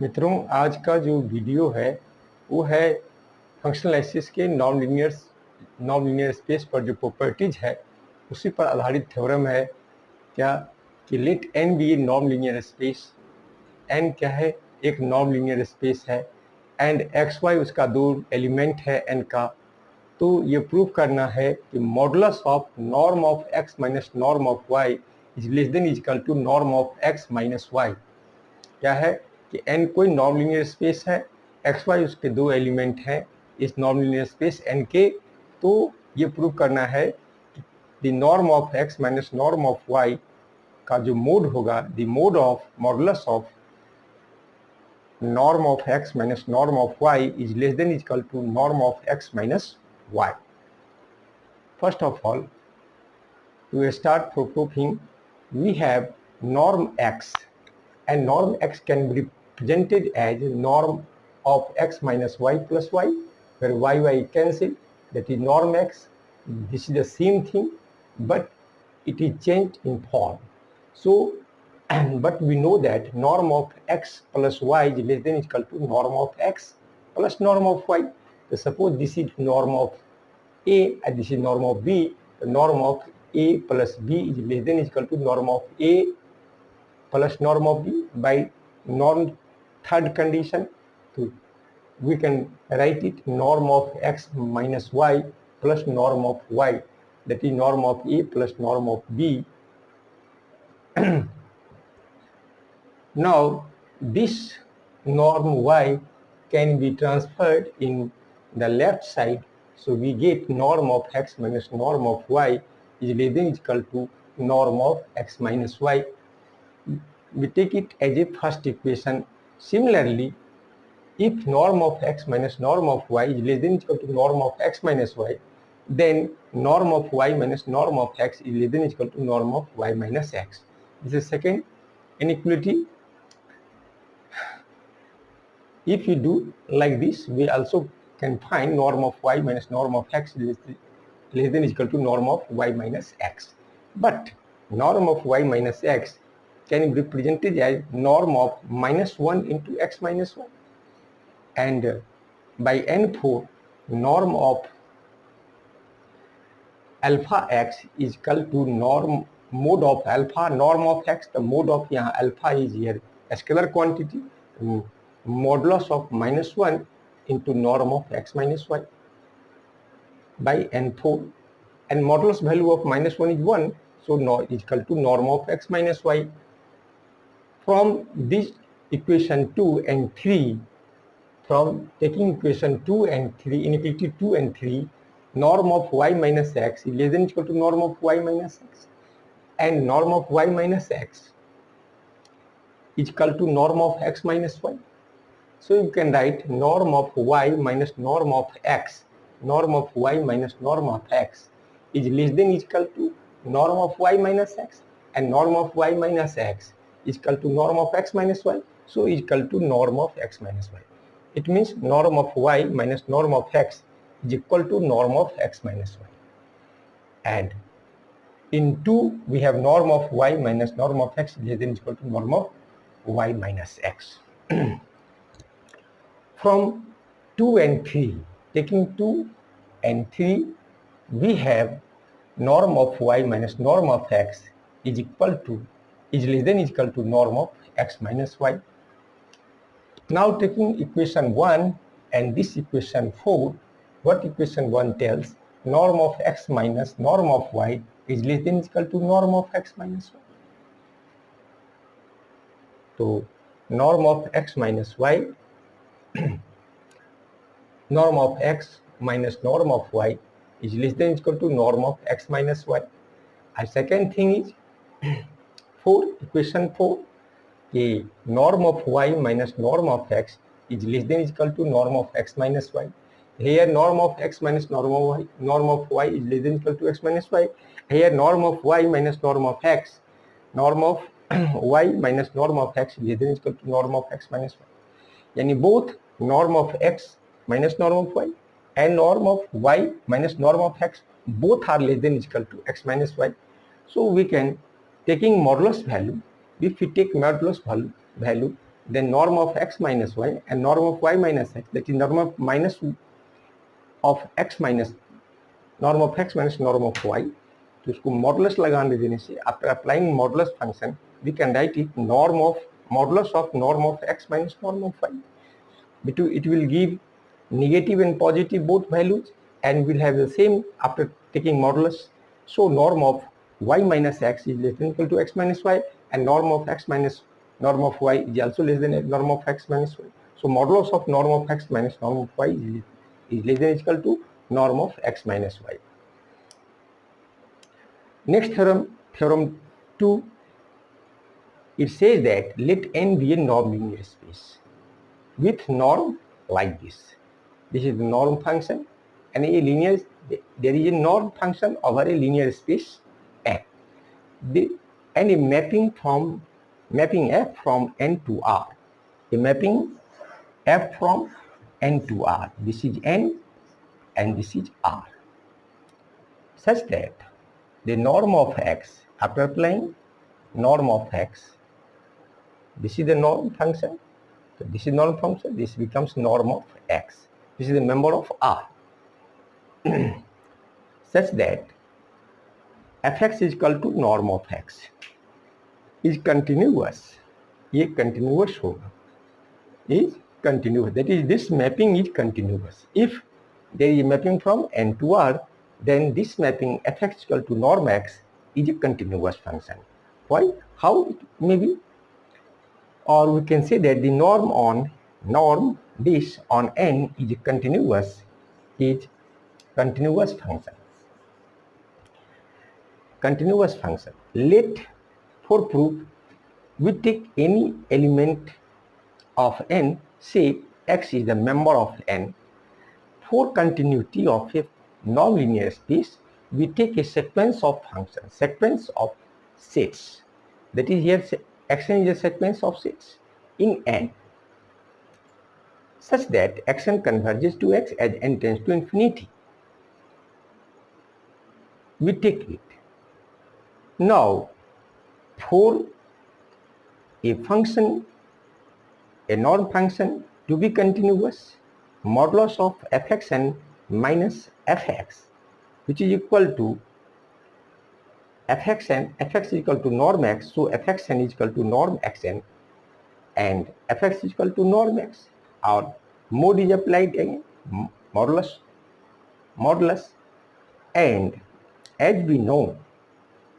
मित्रों, आज का जो वीडियो है वो है फंक्शनल एक्सिस के नॉन लीनियर स्पेस पर जो प्रॉपर्टीज है उसी पर आधारित थ्योरम है। क्या कि let N be a non linear space. N क्या है? एक नॉन लीनियर स्पेस है एंड एक्स वाई उसका दो एलिमेंट है एन का। तो ये प्रूव करना है कि modulus of norm of X minus norm of Y is less than equal to norm of X minus Y. क्या है कि n कोई नॉन लीनियर स्पेस है, एक्स वाई उसके दो एलिमेंट हैं इस नॉन लीनियर स्पेस n के। तो ये प्रूव करना है कि the norm of x minus norm of y का जो मोड होगा, the mode of modulus of norm of x minus norm of y is less than equal to norm of x minus y। First of all, to start for proving, we have norm x, and norm x can be represented as norm of x minus y plus y, where y cancel, that is norm x. This is the same thing, but it is changed in form. So, but we know that norm of x plus y is less than equal to norm of x plus norm of y. So suppose this is norm of a and this is norm of b. The norm of a plus b is less than equal to norm of a plus norm of b by norm third condition. So we can write it norm of x minus y plus norm of y, that is norm of a plus norm of b. Now this norm y can be transferred in the left side. So we get norm of x minus norm of y is less than equal to norm of x minus y. We take it as a first equation. Similarly, if norm of x minus norm of y is less than equal to norm of x minus y, then norm of y minus norm of x is less than equal to norm of y minus x. This is second inequality. If you do like this, we also can find norm of y minus norm of x less than equal to norm of y minus x. But norm of y minus x can be represented as norm of minus 1 into x minus 1. And by n4, norm of alpha x is equal to norm mode of alpha norm of x. The mode of यहाँ alpha is here a scalar quantity, modulus of minus 1 into norm of x minus y by n4, and modulus value of minus 1 is 1, so is equal to norm of x minus y. From this equation 2 and 3, from taking equation 2 and 3, inequality 2 and 3, norm of y minus x is less than equal to norm of y minus x, and norm of y minus x is equal to norm of x minus y. So you can write norm of y minus norm of x, norm of y minus norm of x is less than equal to norm of y minus x, and norm of y minus x is equal to norm of x minus y, so is equal to norm of x minus y. It means norm of y minus norm of x is equal to norm of x minus y. And in 2 we have norm of y minus norm of x less than equal to norm of y minus x. From 2 and 3, taking 2 and 3, we have norm of y minus norm of x is less than equal to norm of x minus y. Now taking equation 1 and this equation 4, what equation 1 tells? Norm of x minus norm of y is less than equal to norm of x minus y. So norm of x minus y, norm of x minus norm of y is less than equal to norm of x minus y. And second thing is equation 4, the norm of y minus norm of x is less than equal to norm of x minus y. Here norm of x minus norm of y is less than equal to x minus y. Here norm of y minus norm of x, norm of y minus norm of x is less than equal to norm of x minus y. Yani both norm of x minus norm of y and norm of y minus norm of x both are less than equal to x minus y. So we can, taking modulus value, if we take modulus value, then norm of x minus y and norm of y minus x, that is norm of minus of x minus norm of x minus norm of y. तो इसको modulus लगाने देने से after applying modulus function we can write it norm of modulus of norm of x minus norm of y. It will give negative and positive both values and will have the same after taking modulus. So norm of y minus x is less than equal to x minus y, and norm of x minus norm of y is also less than norm of x minus y. So modulus of norm of x minus norm of y is less than equal to norm of x minus y. Next theorem, theorem 2, it says that let n be a non-linear space with norm like this. This is the norm function, and a linear, there is a norm function over a linear space n. And a mapping f from n to r. A mapping f from n to r. This is n and this is r. Such that the norm of x, after applying norm of x, this is the norm function. So this is norm function, this becomes norm of x. This is the member of r. Such that fx is equal to norm of x is continuous. ये continuous होगा, is continuous. That is, this mapping is continuous. If there is a mapping from n to r, then this mapping fx is equal to norm x is a continuous function. Why? How it may be? Or we can say that the norm this on n is a continuous function. Continuous function. Let, for proof, we take any element of n, say x is the member of n. For continuity of a non-linear space, we take a sequence of functions, sequence of sets. That is, here xn is a sequence of sets in n, such that xn converges to x as n tends to infinity. We take it. Now, for a function, a norm function to be continuous, modulus of fxn minus fx, which is equal to fxn, fx is equal to norm x, so fxn is equal to norm xn, and fx is equal to norm x. Our mode is applied again, modulus, and as we know,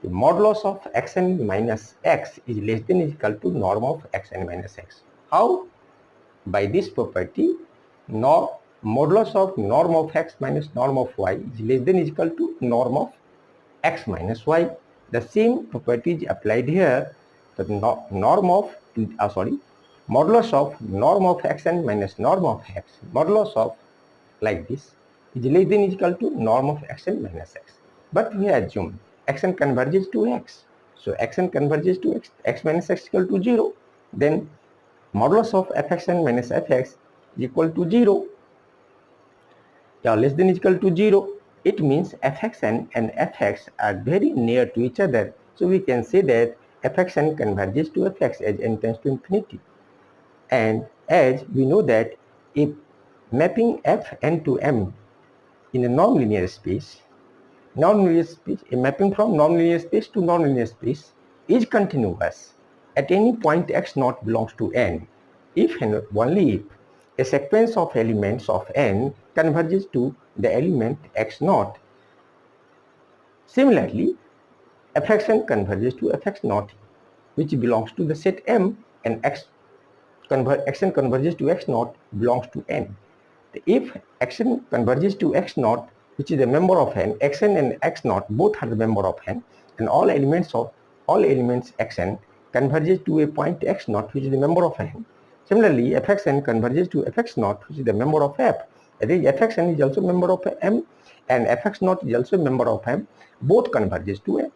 the modulus of xn minus x is less than or equal to norm of xn minus x. How? By this property, modulus of norm of x minus norm of y is less than or equal to norm of x minus y. The same property is applied here. The modulus of norm of xn minus norm of x, modulus of like this is less than or equal to norm of xn minus x. But we assume xn converges to x. So xn converges to x minus x equal to 0. Then modulus of fxn minus fx is equal to 0. Now less than or equal to 0. It means fxn and fx are very near to each other. So we can say that fxn converges to fx as n tends to infinity. And as we know that if mapping fn to m in a non-linear space, a mapping from non-linear space to non-linear space is continuous at any point x naught belongs to n, if and only if a sequence of elements of n converges to the element x naught. Similarly, fxn converges to fx naught, which belongs to the set m, and xn converges to x naught belongs to n. If xn converges to x naught, which is a member of n, xn and x naught both are the member of n, and all elements xn converges to a point x naught, which is the member of n. Similarly, fxn converges to fx naught, which is the member of f. That is, fxn is also a member of m, and fx naught is also a member of m. Both converges to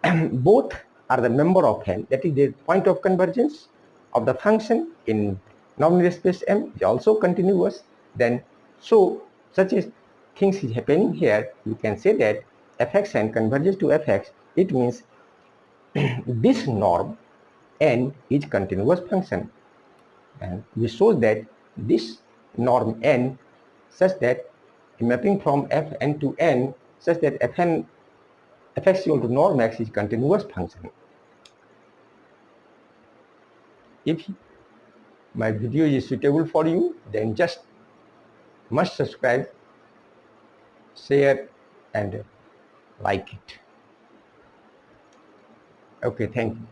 m. Both are the member of n. That is, the point of convergence of the function in non-linear space m is also continuous. Then, so such as things is happening here, you can say that fxn converges to fx. It means this norm n is continuous function, and we show that this norm n such that mapping from fn to n such that fx equal to norm x is continuous function. If my video is suitable for you, then just must subscribe, share and like it. Okay, thank you.